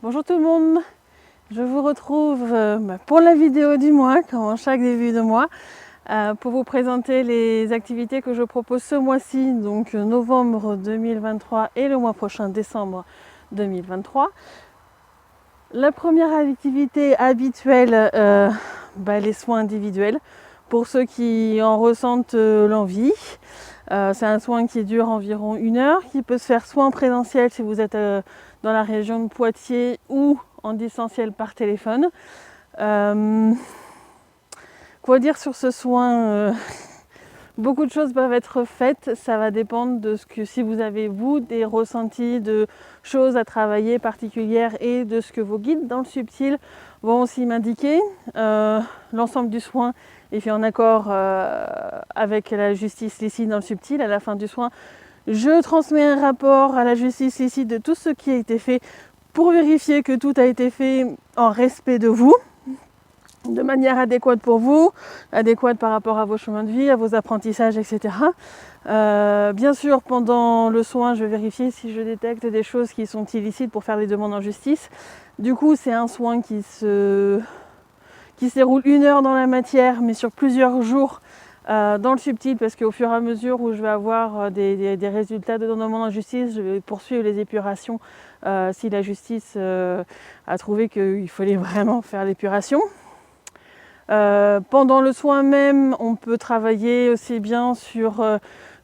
Bonjour tout le monde, je vous retrouve pour la vidéo du mois, comme chaque début de mois, pour vous présenter les activités que je propose ce mois-ci, donc novembre 2023 et le mois prochain, décembre 2023. La première activité habituelle, les soins individuels, pour ceux qui en ressentent l'envie. C'est un soin qui dure environ 1 heure, qui peut se faire soit en présentiel si vous êtes dans la région de Poitiers ou en distanciel par téléphone. Quoi dire sur ce soin beaucoup de choses peuvent être faites, ça va dépendre de ce que, si vous avez vous des ressentis de choses à travailler particulières et de ce que vos guides dans le subtil vont aussi m'indiquer. L'ensemble du soin est fait en accord avec la justice licite dans le subtil. À la fin du soin, je transmets un rapport à la justice licite de tout ce qui a été fait pour vérifier que tout a été fait en respect de vous, de manière adéquate pour vous, adéquate par rapport à vos chemins de vie, à vos apprentissages, etc. Bien sûr, pendant le soin, je vais vérifier si je détecte des choses qui sont illicites pour faire des demandes en justice. Du coup, c'est un soin qui se déroule 1 heure dans la matière, mais sur plusieurs jours dans le subtil, parce qu'au fur et à mesure où je vais avoir des résultats de demande en justice, je vais poursuivre les épurations si la justice a trouvé qu'il fallait vraiment faire l'épuration. Pendant le soin même, on peut travailler aussi bien sur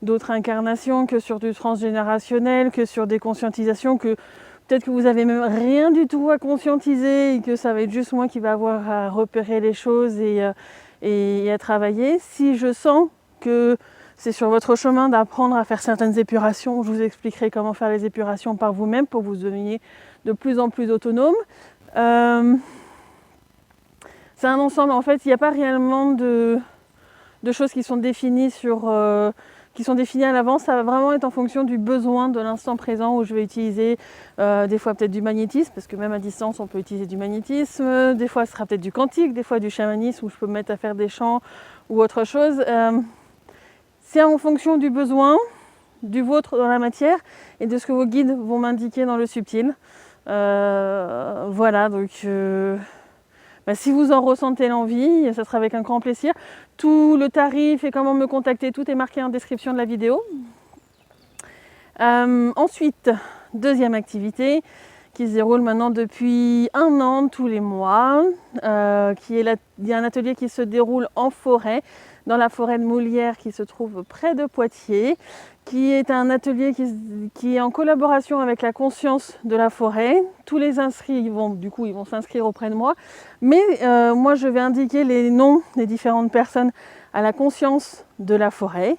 d'autres incarnations que sur du transgénérationnel, que sur des conscientisations, que peut-être que vous n'avez même rien du tout à conscientiser et que ça va être juste moi qui va avoir à repérer les choses et à travailler. Si je sens que c'est sur votre chemin d'apprendre à faire certaines épurations, je vous expliquerai comment faire les épurations par vous-même pour vous deveniez de plus en plus autonome. C'est un ensemble, en fait, il n'y a pas réellement de choses qui sont définies qui sont définies à l'avance. Ça va vraiment être en fonction du besoin de l'instant présent où je vais utiliser des fois peut-être du magnétisme, parce que même à distance on peut utiliser du magnétisme, des fois ce sera peut-être du quantique, des fois du chamanisme où je peux me mettre à faire des chants ou autre chose. C'est en fonction du besoin, du vôtre dans la matière et de ce que vos guides vont m'indiquer dans le subtil. Voilà, donc si vous en ressentez l'envie, ça sera avec un grand plaisir. Tout le tarif et comment me contacter, tout est marqué en description de la vidéo. Ensuite, deuxième activité qui se déroule maintenant depuis 1 an tous les mois. Il y a un atelier qui se déroule en forêt, dans la forêt de Moulières qui se trouve près de Poitiers, qui est un atelier qui est en collaboration avec la conscience de la forêt. Tous les inscrits ils vont s'inscrire auprès de moi, mais moi je vais indiquer les noms des différentes personnes à la conscience de la forêt.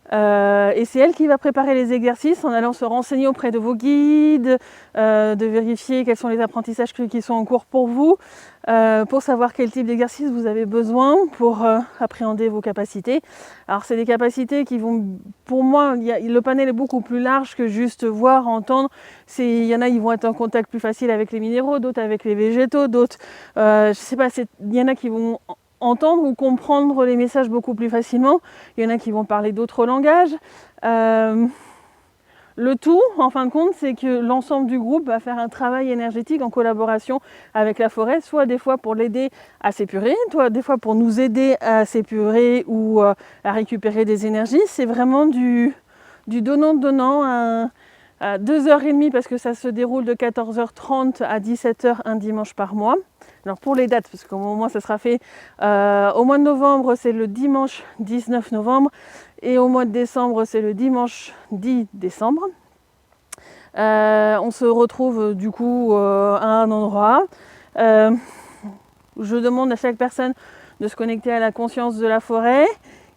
Et c'est elle qui va préparer les exercices en allant se renseigner auprès de vos guides, de vérifier quels sont les apprentissages qui sont en cours pour vous, pour savoir quel type d'exercice vous avez besoin pour appréhender vos capacités. Alors c'est des capacités qui vont, pour moi, le panel est beaucoup plus large que juste voir, entendre. Il y en a, ils vont être en contact plus facile avec les minéraux, d'autres avec les végétaux, d'autres, il y en a qui vont entendre ou comprendre les messages beaucoup plus facilement. Il y en a qui vont parler d'autres langages. Le tout, en fin de compte, c'est que l'ensemble du groupe va faire un travail énergétique en collaboration avec la forêt, soit des fois pour l'aider à s'épurer, soit des fois pour nous aider à s'épurer ou à récupérer des énergies. C'est vraiment du donnant-donnant à 2h30 parce que ça se déroule de 14h30 à 17h un dimanche par mois. Alors pour les dates, parce qu'au moment ça sera fait au mois de novembre, c'est le dimanche 19 novembre et au mois de décembre, c'est le dimanche 10 décembre. On se retrouve du coup à un endroit. Je demande à chaque personne de se connecter à la conscience de la forêt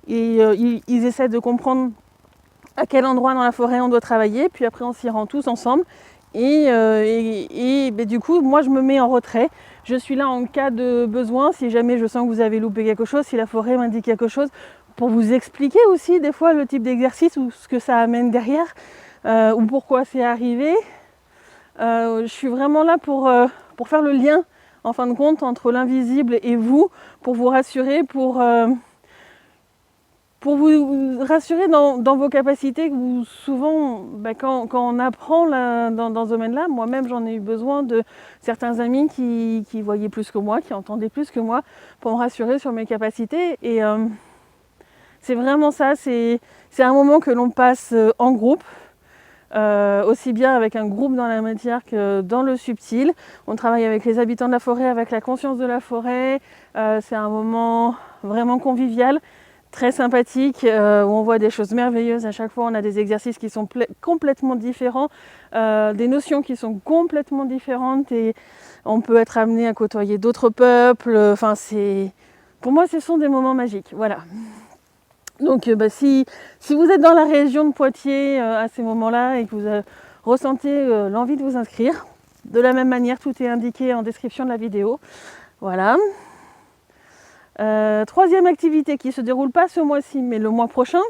et ils essaient de comprendre à quel endroit dans la forêt on doit travailler, puis après on s'y rend tous ensemble et du coup moi je me mets en retrait, je suis là en cas de besoin, si jamais je sens que vous avez loupé quelque chose, si la forêt m'indique quelque chose, pour vous expliquer aussi des fois le type d'exercice ou ce que ça amène derrière ou pourquoi c'est arrivé. Je suis vraiment là pour faire le lien en fin de compte entre l'invisible et vous, pour vous rassurer, pour pour vous rassurer dans vos capacités, où souvent, quand on apprend dans ce domaine-là, moi-même j'en ai eu besoin de certains amis qui voyaient plus que moi, qui entendaient plus que moi, pour me rassurer sur mes capacités. Et c'est vraiment ça, c'est un moment que l'on passe en groupe, aussi bien avec un groupe dans la matière que dans le subtil. On travaille avec les habitants de la forêt, avec la conscience de la forêt. C'est un moment vraiment convivial, très sympathique, où on voit des choses merveilleuses. À chaque fois, on a des exercices qui sont complètement différents, des notions qui sont complètement différentes, et on peut être amené à côtoyer d'autres peuples. Enfin, pour moi, ce sont des moments magiques. Voilà. Donc si vous êtes dans la région de Poitiers à ces moments-là et que vous ressentez l'envie de vous inscrire, de la même manière, tout est indiqué en description de la vidéo. Voilà. Troisième activité qui ne se déroule pas ce mois-ci, mais le mois prochain,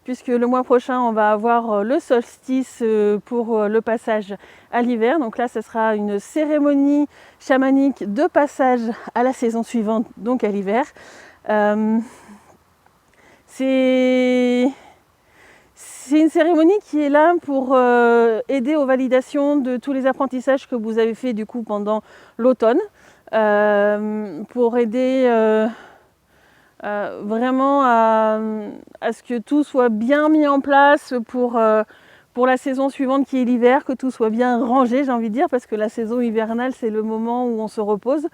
puisque le mois prochain, on va avoir le solstice pour le passage à l'hiver. Donc là, ce sera une cérémonie chamanique de passage à la saison suivante, donc à l'hiver. C'est une cérémonie qui est là pour aider aux validations de tous les apprentissages que vous avez fait du coup pendant l'automne, pour aider vraiment à ce que tout soit bien mis en place pour la saison suivante qui est l'hiver, que tout soit bien rangé, j'ai envie de dire, parce que la saison hivernale, c'est le moment où on se repose.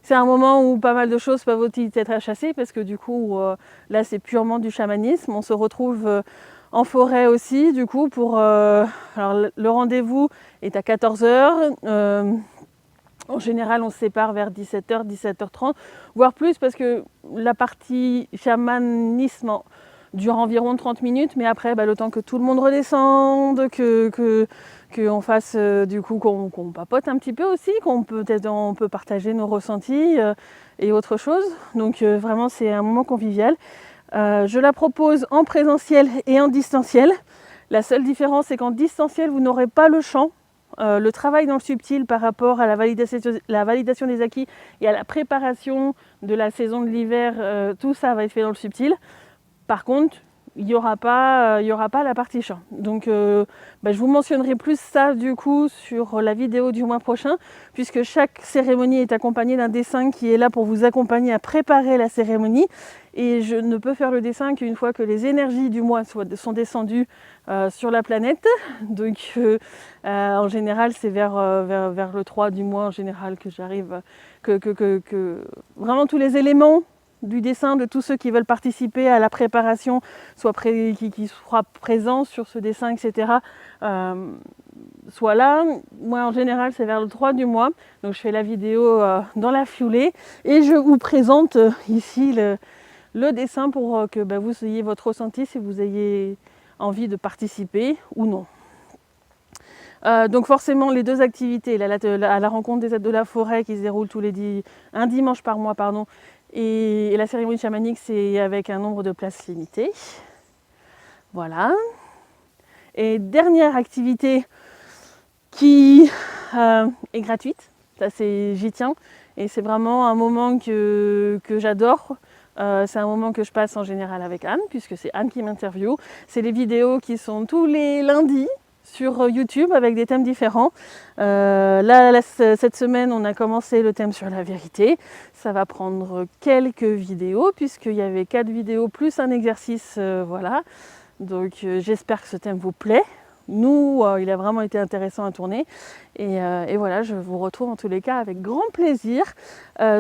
C'est un moment où pas mal de choses peuvent aussi être chassées, parce que du coup, là, c'est purement du chamanisme. On se retrouve en forêt aussi, du coup, alors, le rendez-vous est à 14h. En général, on se sépare vers 17h, 17h30, voire plus, parce que la partie chamanisme dure environ 30 minutes, mais après, le temps que tout le monde redescende, qu'on fasse du coup, qu'on papote un petit peu aussi, on peut partager nos ressentis et autre chose. Donc vraiment, c'est un moment convivial. Je la propose en présentiel et en distanciel. La seule différence, c'est qu'en distanciel, vous n'aurez pas le chant. Le travail dans le subtil par rapport à la validation des acquis et à la préparation de la saison de l'hiver, tout ça va être fait dans le subtil. Par contre, il n'y aura pas la partie chant. Donc je vous mentionnerai plus ça du coup sur la vidéo du mois prochain, puisque chaque cérémonie est accompagnée d'un dessin qui est là pour vous accompagner à préparer la cérémonie. Et je ne peux faire le dessin qu'une fois que les énergies du mois sont descendues sur la planète. Donc en général, c'est vers le 3 du mois en général que j'arrive, que vraiment tous les éléments du dessin de tous ceux qui veulent participer à la préparation qui soient présents sur ce dessin, etc. Soit là. Moi en général c'est vers le 3 du mois, donc je fais la vidéo dans la foulée et je vous présente ici le dessin pour que vous ayez votre ressenti, si vous ayez envie de participer ou non. Donc forcément les deux activités, à la rencontre de la forêt qui se déroule un dimanche par mois, et la cérémonie chamanique, c'est avec un nombre de places limité. Voilà. Et dernière activité qui est gratuite, ça j'y tiens, et c'est vraiment un moment que j'adore. C'est un moment que je passe en général avec Anne, puisque c'est Anne qui m'interviewe. C'est les vidéos qui sont tous les lundis sur YouTube avec des thèmes différents. Cette semaine, on a commencé le thème sur la vérité. Ça va prendre quelques vidéos, puisqu'il y avait 4 vidéos plus un exercice. Voilà. Donc j'espère que ce thème vous plaît. Nous, il a vraiment été intéressant à tourner. Et voilà, je vous retrouve en tous les cas avec grand plaisir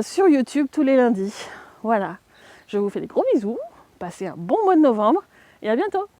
sur YouTube tous les lundis. Voilà. Je vous fais des gros bisous. Passez un bon mois de novembre et à bientôt.